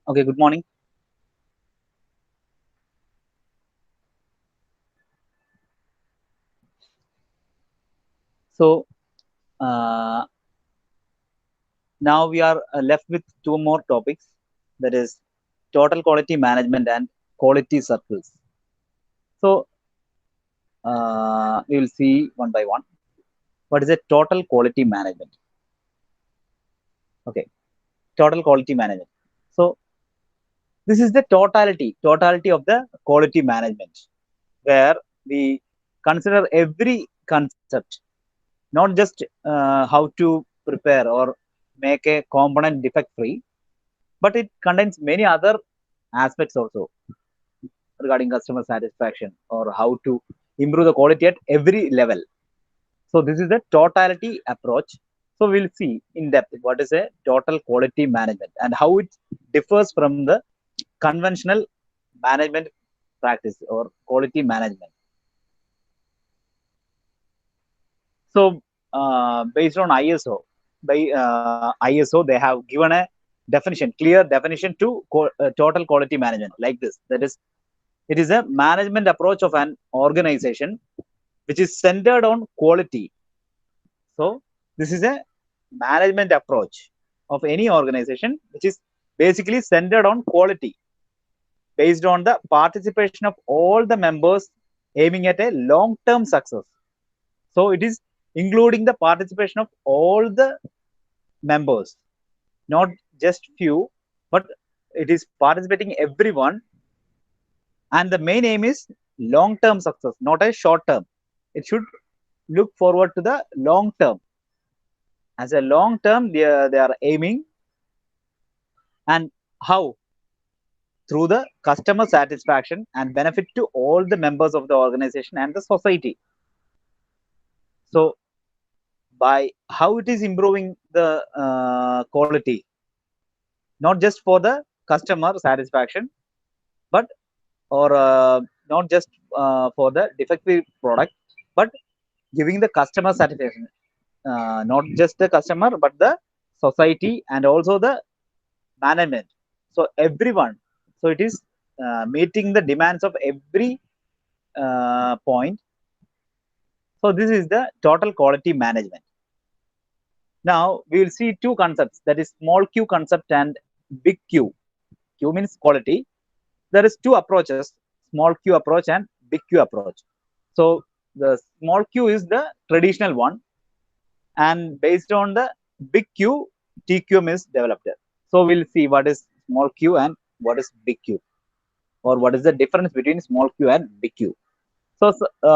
Okay, good morning. So uh, now we are left with two more topics, that is total quality management and quality circles. So we will see one by one. What is a total quality management? Okay, total quality management. So this is the totality of the quality management, where we consider every concept, not just how to prepare or make a component defect free, but it contains many other aspects also regarding customer satisfaction or how to improve the quality at every level. So this is the totality approach. So we'll see in depth what is a total quality management and how it differs from the conventional management practice or quality management. So based on ISO, they have given a clear definition to total quality management like this. That is, it is a management approach of an organization which is centered on quality. So this is a management approach of any organization which is basically centered on quality, based on the participation of all the members, aiming at a long term success. So it is including the participation of all the members, not just few, but it is participating everyone. And the main aim is long term success, not a short term. It should look forward to the long term. As a long term, they are aiming. And how? Through the customer satisfaction and benefit to all the members of the organization and the society. So by how it is improving the quality, not just for the customer satisfaction, but or not just for the defective product, but giving the customer satisfaction, not just the customer but the society and also the management. So everyone. So it is meeting the demands of every point. So this is the total quality management. Now we will see two concepts, that is small q concept and big Q. Q means quality. There is two approaches, small q approach and big Q approach. So the small q is the traditional one, and based on the big Q, TQM is developed. So we'll see what is small q and what is big Q, or what is the difference between small q and big Q. So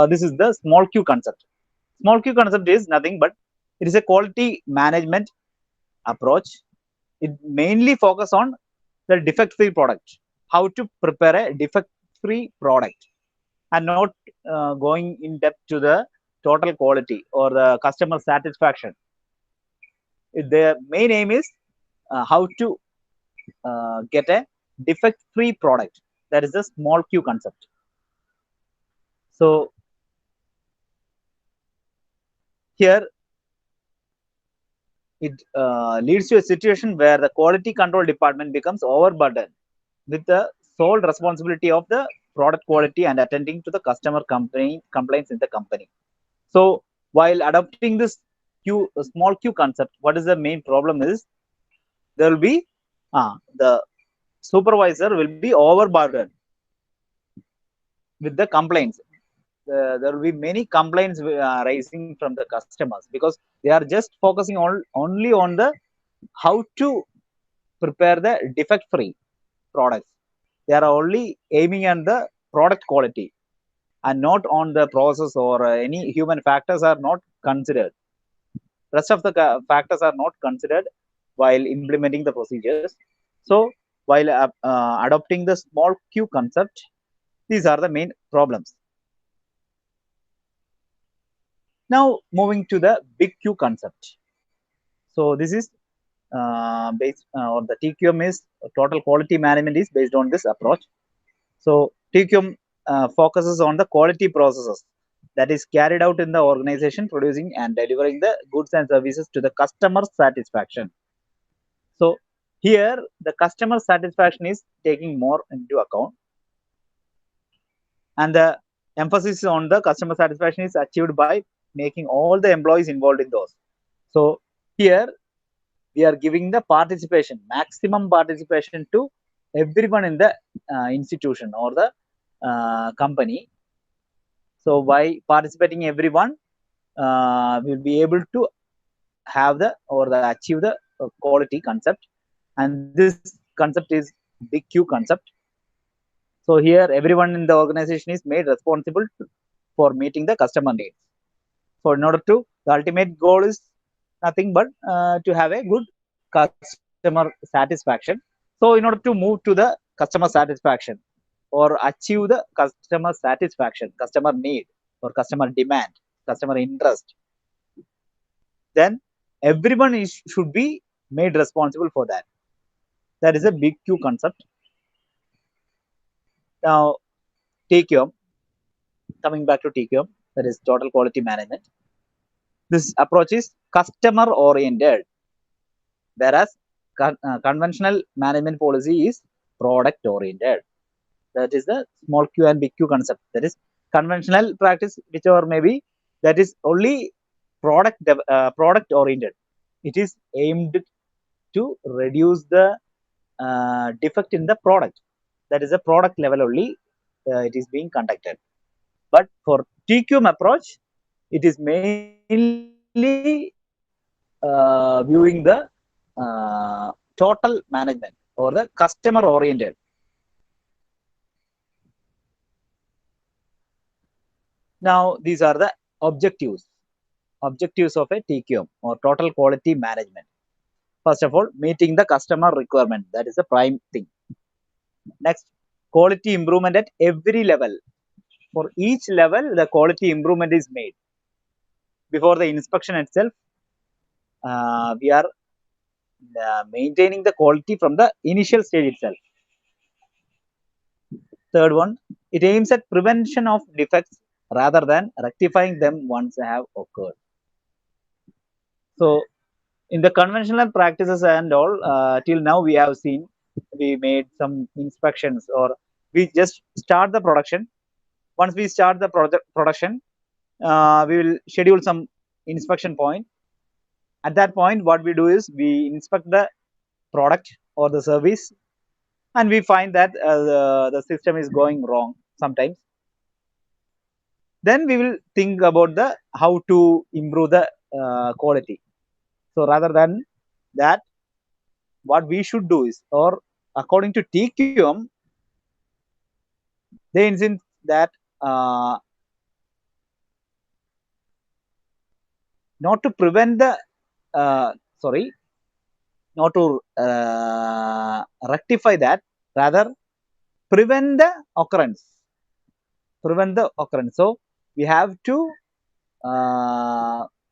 this is the small q concept. Small q concept is nothing but it is a quality management approach. It mainly focus on the defect free product, how to prepare a defect free product, and not going in depth to the total quality or the customer satisfaction. The main aim is how to get a defect free product. That is the small q concept. So here it leads to a situation where the quality control department becomes overburdened with the sole responsibility of the product quality and attending to the customer complaints in the company. So while adopting this small q concept, what is the main problem is there will be the supervisor will be overburdened with the complaints. There will be many complaints rising from the customers, because they are just focusing only on the how to prepare the defect free products. They are only aiming at the product quality and not on the process, or any human factors are not considered. Rest of the factors are not considered while implementing the procedures. So while adopting the small q concept, these are the main problems. Now moving to the big Q concept. So this is based or the TQM is total quality management is based on this approach. So TQM focuses on the quality processes that is carried out in the organization, producing and delivering the goods and services to the customer satisfaction. So Here, the customer satisfaction is taking more into account, and the emphasis on the customer satisfaction is achieved by making all the employees involved in those. So here we are giving the participation, maximum participation to everyone in the institution or the company. So by participating everyone, we'll be able to have the or the achieve the quality concept, and this concept is big Q concept. So here everyone in the organization is made responsible for meeting the customer needs. So in order to, the ultimate goal is nothing but to have a good customer satisfaction. So in order to move to the customer satisfaction or achieve the customer satisfaction, customer need or customer demand, customer interest, then everyone should be made responsible for that. That is a big Q concept. Now, TQM, coming back to TQM, that is total quality management. This approach is customer oriented, whereas conventional management policy is product oriented. That is the small q and big Q concept. That is conventional practice, whichever maybe, that is only product oriented. It is aimed to reduce the defect in the product. That is a product level only. It is being conducted. But for TQM approach, it is mainly viewing the total management or the customer oriented. Now, these are the objectives of a TQM or total quality management. First of all, meeting the customer requirement. That is the prime thing. Next, quality improvement at every level. For each level, the quality improvement is made. Before the inspection itself, we are maintaining the quality from the initial stage itself. Third one, it aims at prevention of defects rather than rectifying them once they have occurred. So, in the conventional practices and all, till now we have seen, we made some inspections or we just start the production. Once we start the production, we will schedule some inspection point. At that point, what we do is we inspect the product or the service, and we find that the system is going wrong sometimes. Then we will think about the how to improve the quality. So rather than that, what we should do is, or according to TQM, they insist that not to prevent the sorry, not to rectify that, rather prevent the occurrence. Prevent the occurrence. So we have to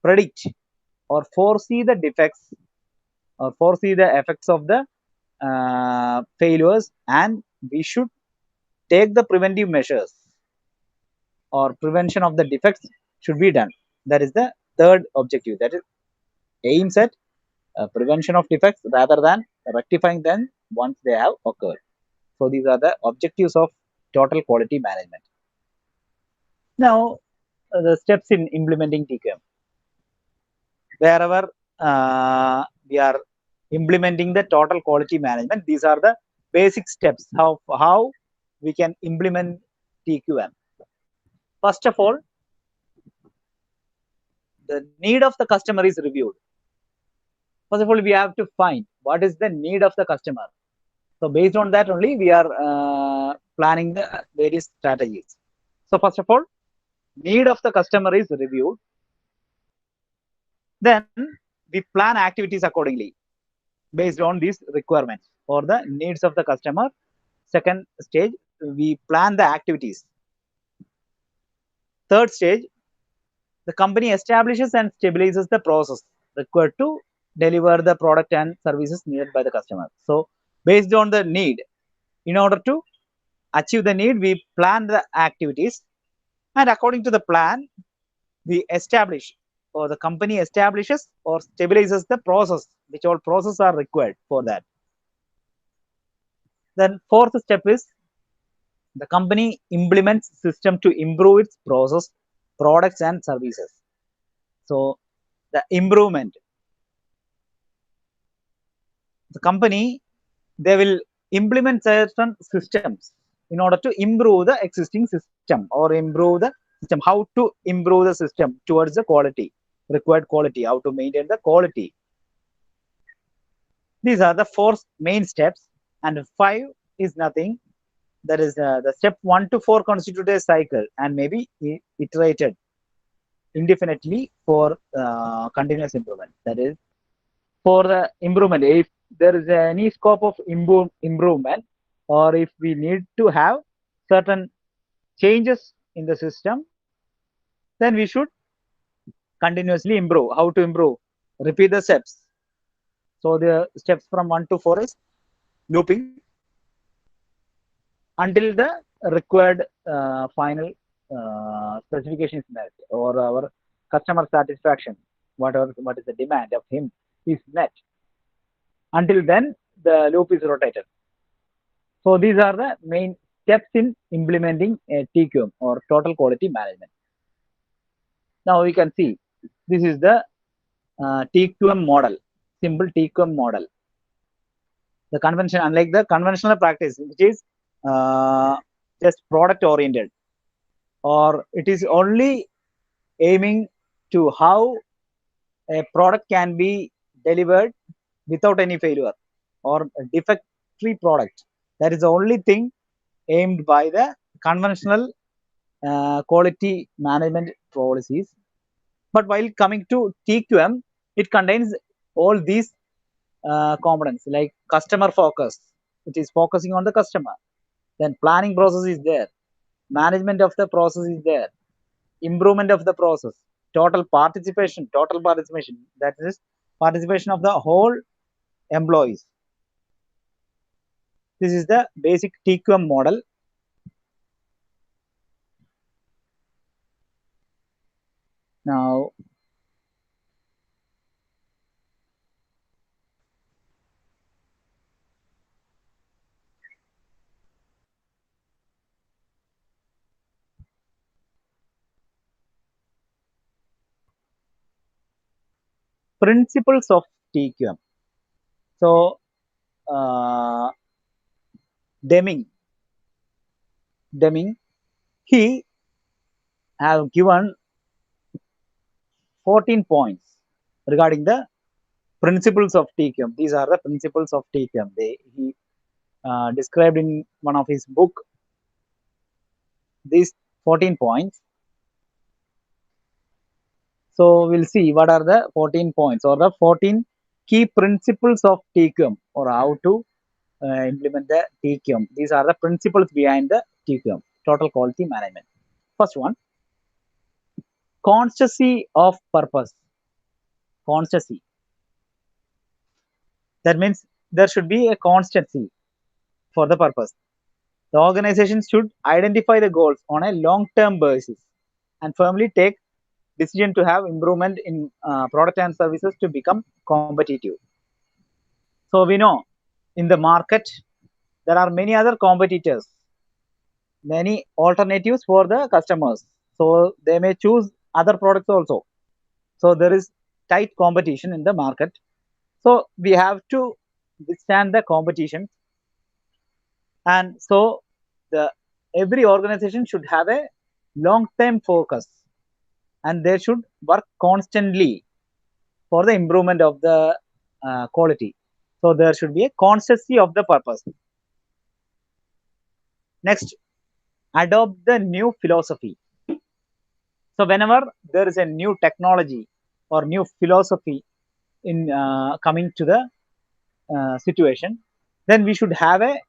predict or foresee the defects or foresee the effects of the failures, and we should take the preventive measures or prevention of the defects should be done. That is the third objective. That is aims at prevention of defects rather than rectifying them once they have occurred. So these are the objectives of total quality management. Now, the steps in implementing TQM. Wherever we are implementing the total quality management, these are the basic steps how we can implement TQM. First of all, the need of the customer is reviewed. First of all, we have to find what is the need of the customer. So based on that only, we are planning the various strategies. So first of all, need of the customer is reviewed. Then we plan activities accordingly based on these requirements or the needs of the customer. Second stage, we plan the activities. Third stage, the company establishes and stabilizes the process required to deliver the product and services needed by the customer. So based on the need, in order to achieve the need, we plan the activities, and according to the plan, we establish or the company establishes or stabilizes the process, which all processes are required for that. Then fourth step is the company implements system to improve its process, products and services. So the improvement, the company, they will implement certain systems in order to improve the existing system or improve the system. How to improve the system towards the quality, required quality, how to maintain the quality. These are the four main steps, and five is nothing. That is the step 1 to 4 constitute a cycle and may be iterated indefinitely for continuous improvement. That is, for the improvement, if there is any scope of improvement, or if we need to have certain changes in the system, then we should continuously improve. How to improve? Repeat the steps. So the steps from 1 to 4 is looping until the required final specification is met, or our customer satisfaction, what is the demand of him, is met. Until then, the loop is rotated. So these are the main steps in implementing a TQM or total quality management. Now we can see this is the TQM model, simple TQM model. The convention, unlike the conventional practice, which is just product oriented, or it is only aiming to how a product can be delivered without any failure or a defect free product. That is the only thing aimed by the conventional quality management policies. But while coming to TQM, it contains all these components like customer focus, which is focusing on the customer. Then planning process is there, management of the process is there, improvement of the process, total participation, that is participation of the whole employees. This is the basic TQM model. Now principles of TQM. So Deming, he have given 14 points regarding the principles of TQM. These are the principles of TQM. He described in one of his book these 14 points. So we'll see what are the 14 points or the 14 key principles of TQM, or how to implement the TQM. These are the principles behind the TQM, total quality management. First one, constancy of purpose. Constancy. That means there should be a constancy for the purpose. The organization should identify the goals on a long-term basis and firmly take decision to have improvement in product and services to become competitive. So we know in the market there are many other competitors, many alternatives for the customers. So they may choose other products also. So there is tight competition in the market. So we have to withstand the competition. And so the every organization should have a long-term focus, and they should work constantly for the improvement of the quality. So there should be a constancy of the purpose. Next, adopt the new philosophy. So whenever there is a new technology or new philosophy in coming to the situation, then we should have a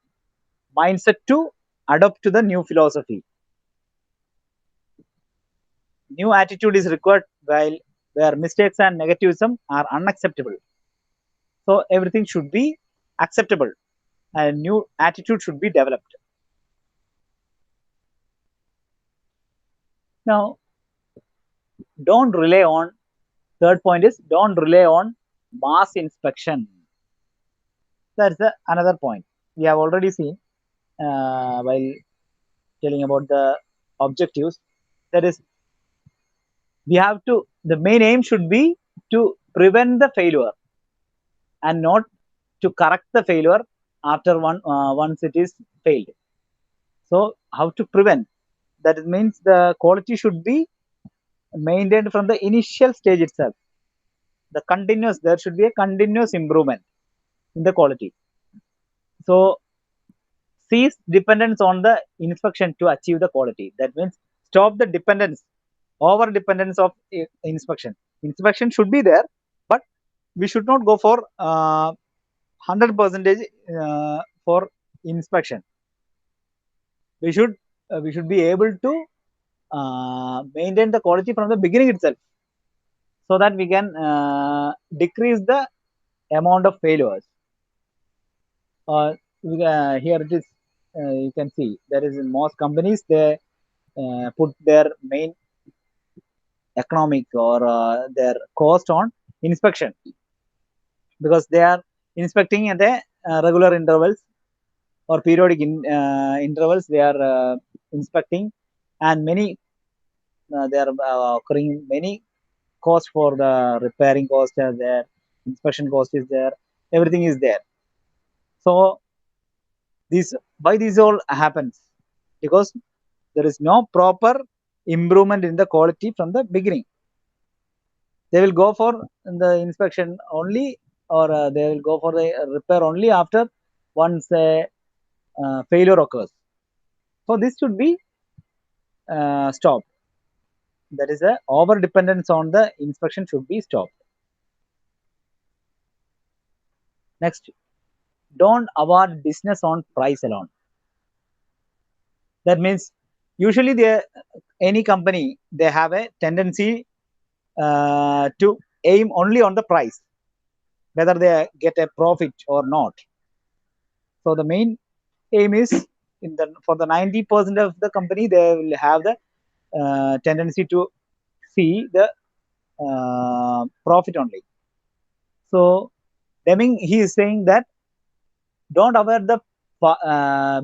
mindset to adopt to the new philosophy. New attitude is required while where mistakes and negativism are unacceptable. So everything should be acceptable, and new attitude should be developed. Now, don't rely on, third point is don't rely on mass inspection. That's another point. We have already seen while telling about the objectives. That is, we have to, the main aim should be to prevent the failure and not to correct the failure after once it is failed. So how to prevent? That means the quality should be maintained from the initial stage itself. The continuous, there should be a continuous improvement in the quality. So cease dependence on the inspection to achieve the quality. That means stop the dependence, over dependence of inspection. Inspection should be there, but we should not go for 100% for inspection. We should be able to maintain the quality from the beginning itself, so that we can decrease the amount of failures. Here it is, you can see there is in most companies they put their main economic or their cost on inspection, because they are inspecting at the regular intervals or periodic intervals. They are inspecting, and many they are occurring many cost for the repairing cost are there, inspection cost is there, everything is there. So this, why this all happens? Because there is no proper improvement in the quality from the beginning. They will go for the inspection only, or they will go for the repair only after once a failure occurs. So this should be stopped. That is a over dependence on the inspection should be stopped. Next, don't award business on price alone. That means usually any company, they have a tendency to aim only on the price, whether they get a profit or not. So the main aim is for the 90% of the company, they will have the tendency to see the profit only. So Deming, he is saying that don't aware the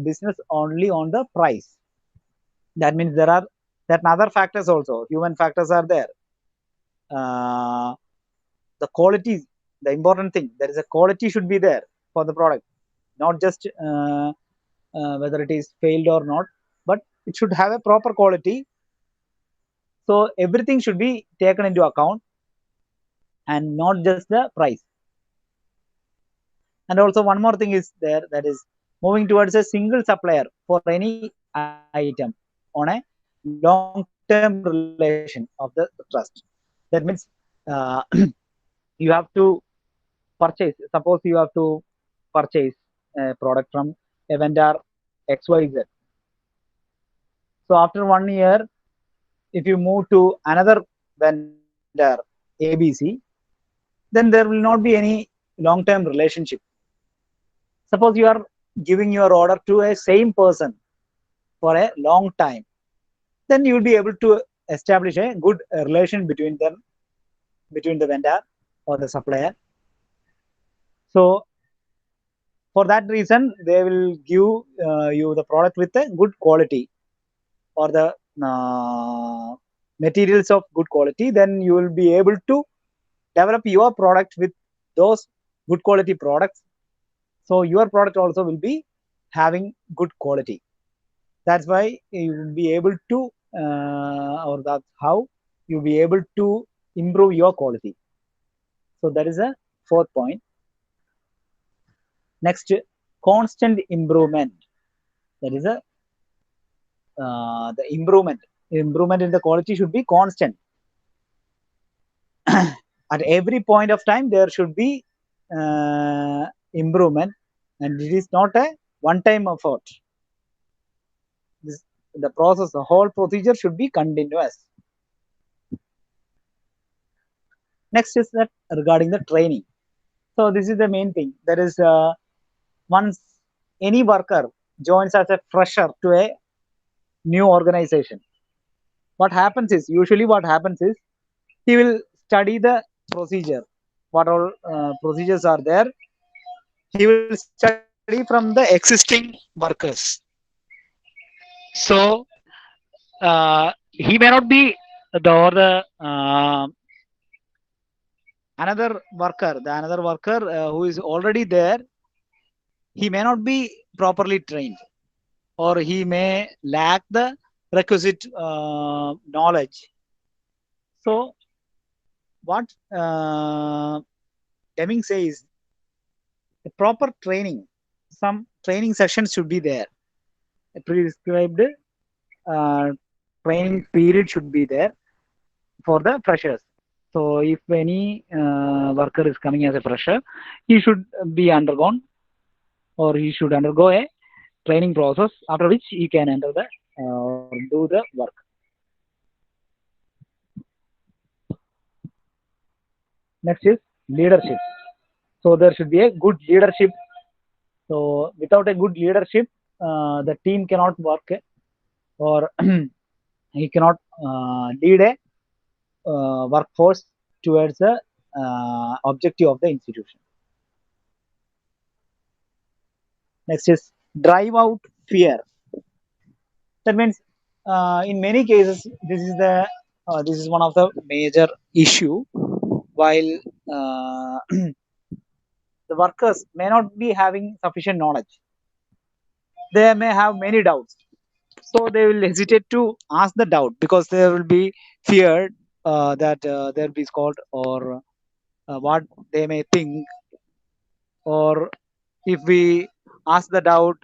business only on the price. That means there are certain other factors also. Human factors are there. The quality, the important thing. There is a quality should be there for the product, not just whether it is failed or not, but it should have a proper quality. So everything should be taken into account, and not just the price. And also one more thing is there, that is moving towards a single supplier for any item on a long-term relation of the trust. That means you have to purchase. Suppose you have to purchase a product from a vendor XYZ. So after 1 year, if you move to another vendor ABC, then there will not be any long-term relationship. Suppose you are giving your order to a same person for a long time, then you will be able to establish a good relation between them, between the vendor or the supplier. So for that reason, they will give you the product with a good quality, or the materials of good quality. Then you will be able to develop your product with those good quality products. So your product also will be having good quality. That's why you will be able to, or that's how you'll be able to improve your quality. So that is a fourth point. Next, constant improvement. That is a the improvement in the quality should be constant. At every point of time, there should be improvement, and it is not a one-time effort. The process, the whole procedure should be continuous. Next is that regarding the training. So this is the main thing. That is, once any worker joins as a fresher to a new organization, what happens is, usually what happens is, he will study the procedure. What all procedures are there, he will study from the existing workers. So he may not be the another worker who is already there. He may not be properly trained, or he may lack the requisite knowledge. So what Deming says, the proper training, some training sessions should be there. A prescribed training period should be there for the freshers. So if any worker is coming as a fresher, he should be undergone, or he should undergo a training process, after which he can enter the or do the work. Next is leadership. So there should be a good leadership. So without a good leadership, the team cannot work, or he cannot lead a workforce towards the objective of the institution. Next is drive out fear. That means in many cases this is one of the major issue. While the workers may not be having sufficient knowledge, they may have many doubts, so they will hesitate to ask the doubt because they will be feared that they'll be scolded, or what they may think, or if we ask the doubt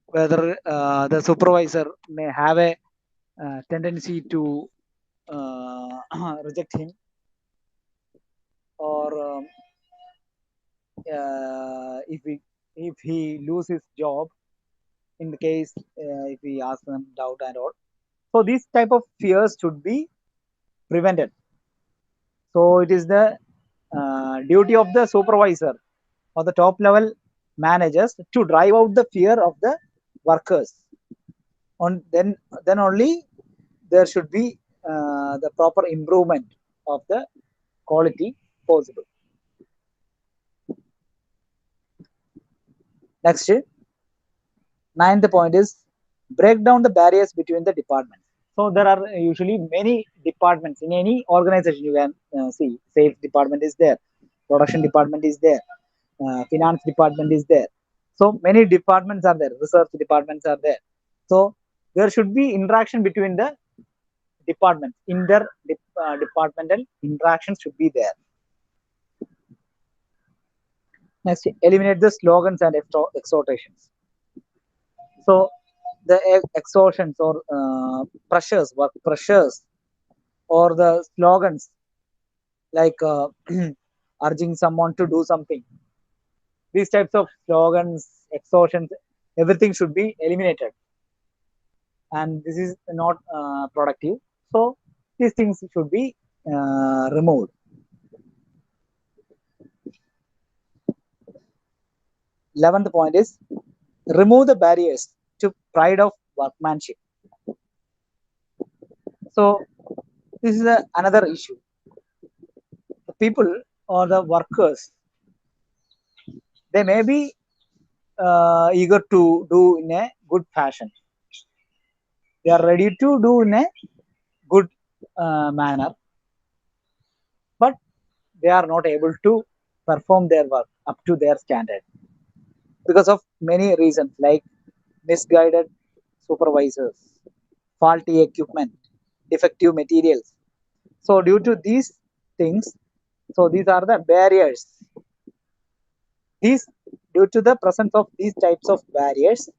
whether the supervisor may have a tendency to reject him, or if he lose his job in the case if we ask them doubt and all. So these type of fears should be prevented. So it is the duty of the supervisor or the top level managers to drive out the fear of the workers. On then only there should be the proper improvement of the quality possible. Next, ninth point is break down the barriers between the departments. So there are usually many departments in any organization. You can see sales department is there, production department is there, finance department is there. So many departments are there, research departments are there. So there should be interaction between the departments. Departmental interactions should be there. Next, eliminate the slogans and exhortations. So the exhortations or pressures, work pressures, or the slogans like urging someone to do something. These types of slogans, extortions, everything should be eliminated, and this is not productive. So these things should be removed. 11th point is remove the barriers to pride of workmanship. So this is another issue. The people or the workers, they may be eager to do in a good fashion. They are ready to do in a good manner, but they are not able to perform their work up to their standard because of many reasons like misguided supervisors, faulty equipment, defective materials. So due to these things, so these are the barriers. These Due to the presence of these types of barriers,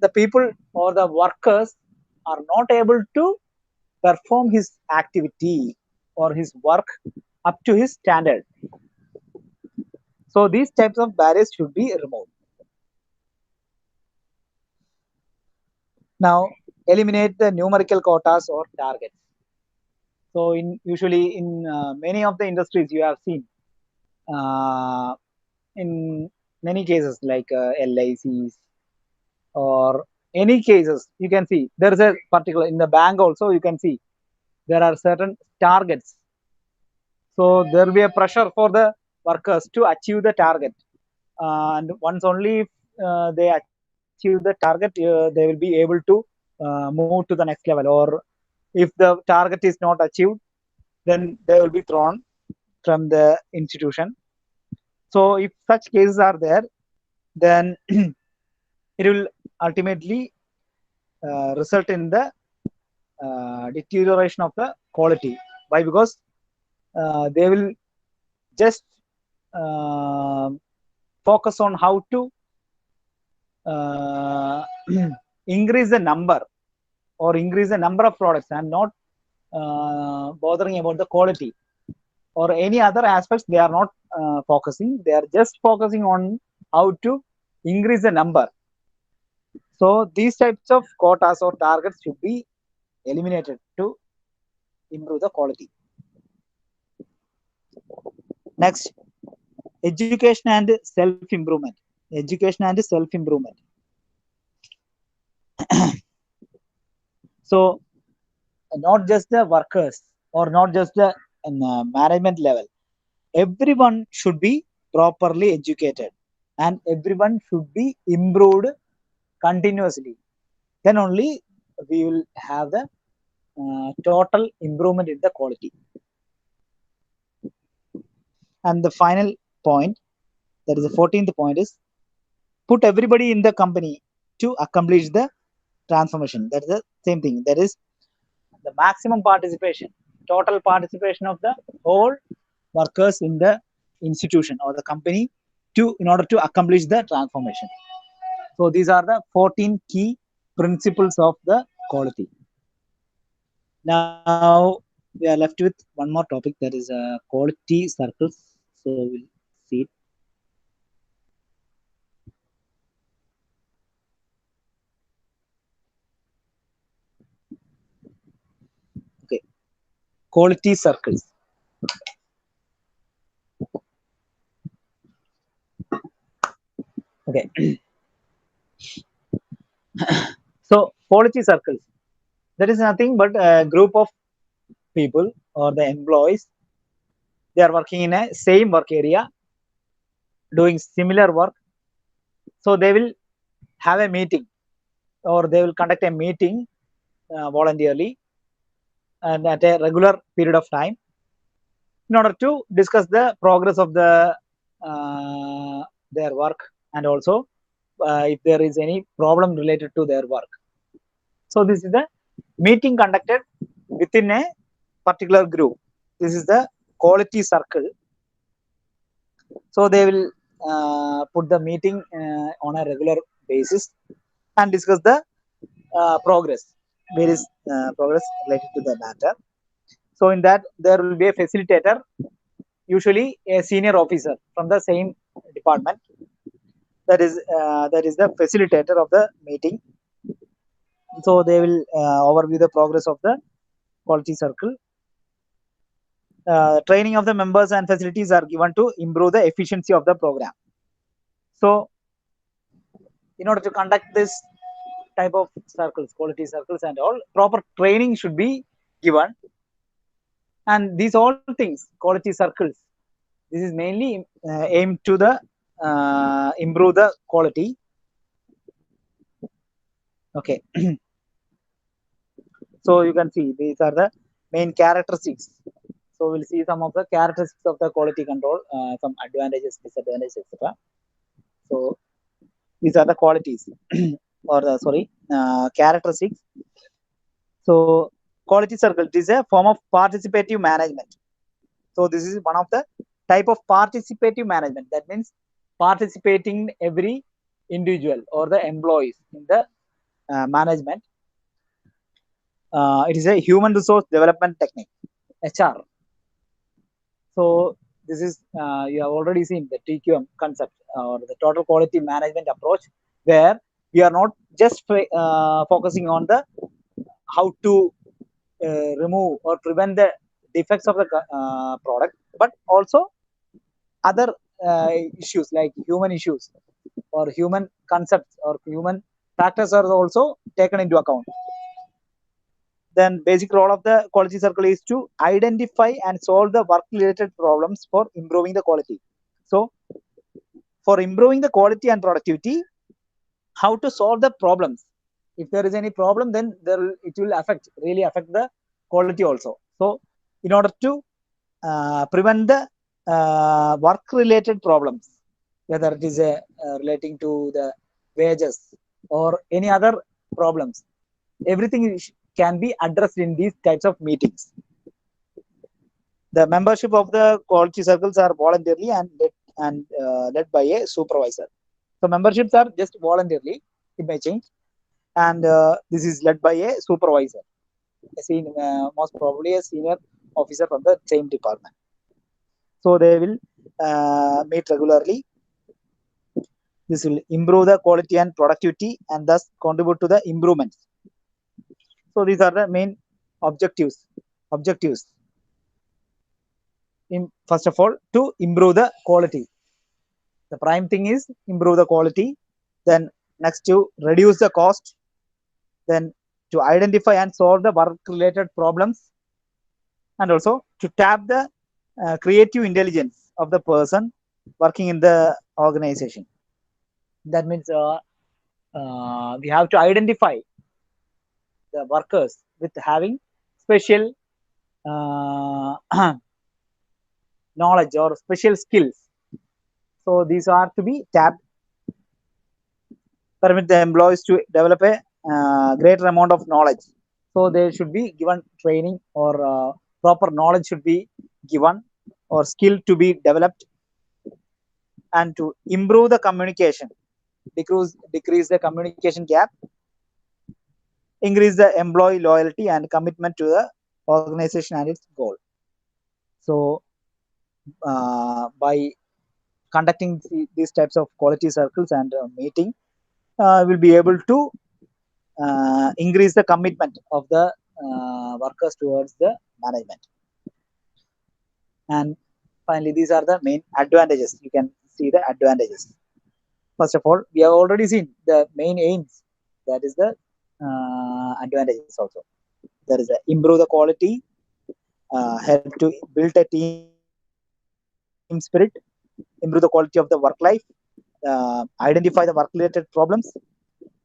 the people or the workers are not able to perform his activity or his work up to his standard. So these types of barriers should be removed. Now, eliminate the numerical quotas or targets. So usually in many of the industries you have seen, uh, in many cases like LICs or any cases, you can see there is a particular in the bank also you can see there are certain targets. So there will be a pressure for the workers to achieve the target, and once only they achieve the target, they will be able to move to the next level. Or if the target is not achieved, then they will be thrown from the institution. So if such cases are there, then it will ultimately result in the deterioration of the quality. Why? Because they will just uh, focus on how to increase the number or increase the number of products and not bothering about the quality or any other aspects. They are not focusing. They are just focusing on how to increase the number. So these types of quotas or targets should be eliminated to improve the quality. Next, education and self-improvement. Education and self-improvement. So not just the workers or not just the management level, everyone should be properly educated and everyone should be improved continuously. Then only we will have the total improvement in the quality. And the final point, that is the 14th point, is put everybody in the company to accomplish the transformation. That is the same thing. That is the maximum participation, total participation of the whole workers in the institution or the company in order to accomplish the transformation. So these are the 14 key principles of the quality. Now we are left with one more topic, that is quality circles. So we'll see it. Okay, quality circles. Okay. So quality circles, that is nothing but a group of people or the employees. They are working in a same work area, doing similar work. So they will have a meeting or they will conduct a meeting voluntarily and at a regular period of time in order to discuss the progress of their work, and also if there is any problem related to their work. So this is the meeting conducted within a particular group. This is the quality circle. So they will put the meeting on a regular basis and discuss the progress, various progress related to the matter. So in that there will be a facilitator, usually a senior officer from the same department. That is the facilitator of the meeting. So they will overview the progress of the quality circle. Training of the members and facilities are given to improve the efficiency of the program. So in order to conduct this type of circles, quality circles and all, proper training should be given. And these all things, quality circles, this is mainly aimed to the improve the quality. Okay. So you can see these are the main characteristics. So we'll see some of the characteristics of the quality control, some advantages, disadvantages, etc. So these are the qualities or characteristics. So quality circle is a form of participative management. So this is one of the type of participative management. That means participating every individual or the employees in the management. It is a human resource development technique, HR. So this is you have already seen the TQM concept or the total quality management approach, where we are not just focusing on the how to remove or prevent the defects of the product, but also other issues like human issues or human concepts or human factors are also taken into account. Then basic role of the quality circle is to identify and solve the work related problems for improving the quality. So for improving the quality and productivity, how to solve the problems. If there is any problem, then it will really affect the quality also. So in order to prevent the work related problems, whether it is relating to the wages or any other problems, everything can be addressed in these types of meetings. The membership of the quality circles are voluntarily and led by a supervisor. So memberships are just voluntarily, it may change, and this is led by a supervisor, most probably a senior officer from the same department. So they will meet regularly. This will improve the quality and productivity and thus contribute to the improvements. So these are the main objectives. First of all, to improve the quality. The prime thing is improve the quality. Then next, to reduce the cost. Then to identify and solve the work related problems, and also to tap the creative intelligence of the person working in the organization. That means we have to identify the workers with having special knowledge or special skills. So these are to be tapped. Permit the employees to develop a greater amount of knowledge. So they should be given training, or proper knowledge should be given, or skill to be developed. And to improve the communication, decrease the communication gap, increase the employee loyalty and commitment to the organization and its goal. So by conducting these types of quality circles and meeting, we'll be able to increase the commitment of the workers towards the management. And finally, these are the main advantages. You can see the advantages. First of all, we have already seen the main aims. That is the advantages also. There is a improve the quality, help to build a team spirit, improve the quality of the work life, identify the work related problems,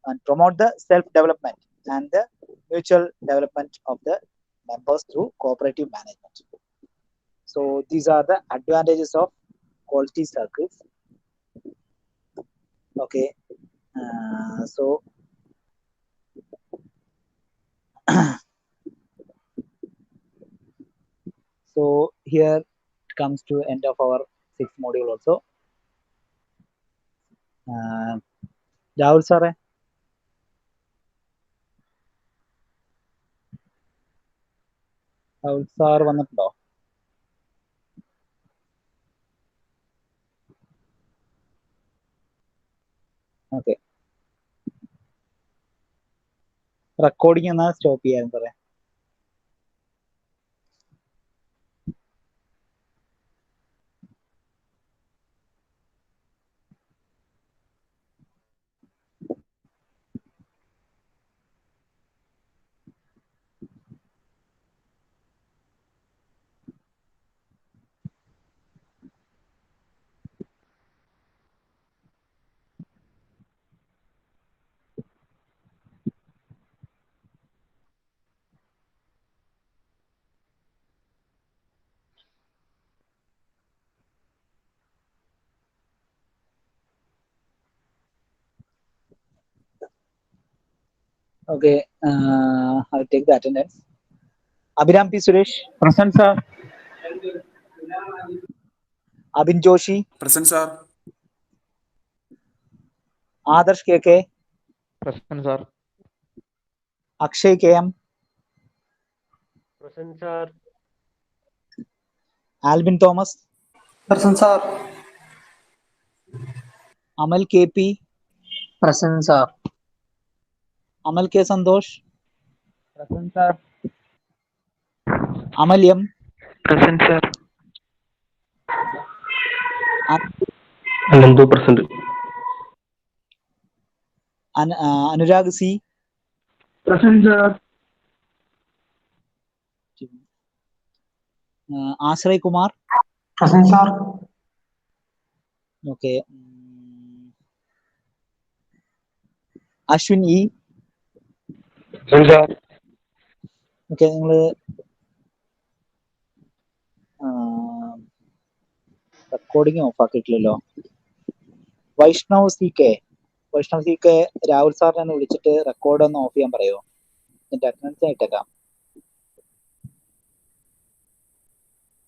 and promote the self development and the mutual development of the members through cooperative management. So these are the advantages of quality circles. Okay, so so here it comes to end of our 6th module also. Rahul sir, വന്നിട്ടുണ്ടോ? Okay, recording എന്നാ stop ചെയ്യാൻ പറയാം. Okay, I'll take the attendance. Abhiram P. Suresh. Present, sir. Abhin Joshi. Present, sir. Adarsh KK. Present, sir. Akshay KM. Present, sir. Alvin Thomas. Present, sir. Amal KP. Present, sir. Amal K. Santosh. Present, sir. Amal M. Present, sir. Anandu, present. Anurag C. Present, sir. Ashray Kumar. Present, sir. Okay. Ashwin E. Present, sir. Okay, നിങ്ങള് recording off ആക്കിയിട്ടില്ലല്ലോ. Vaishnav C K Rahul സാറിനെ ഒന്ന് വിളിച്ചിട്ട് record ഒന്ന് of ചെയ്യാൻ പറയുമോ? എന്നിട്ട് attendance ആയിട്ടേക്കാം.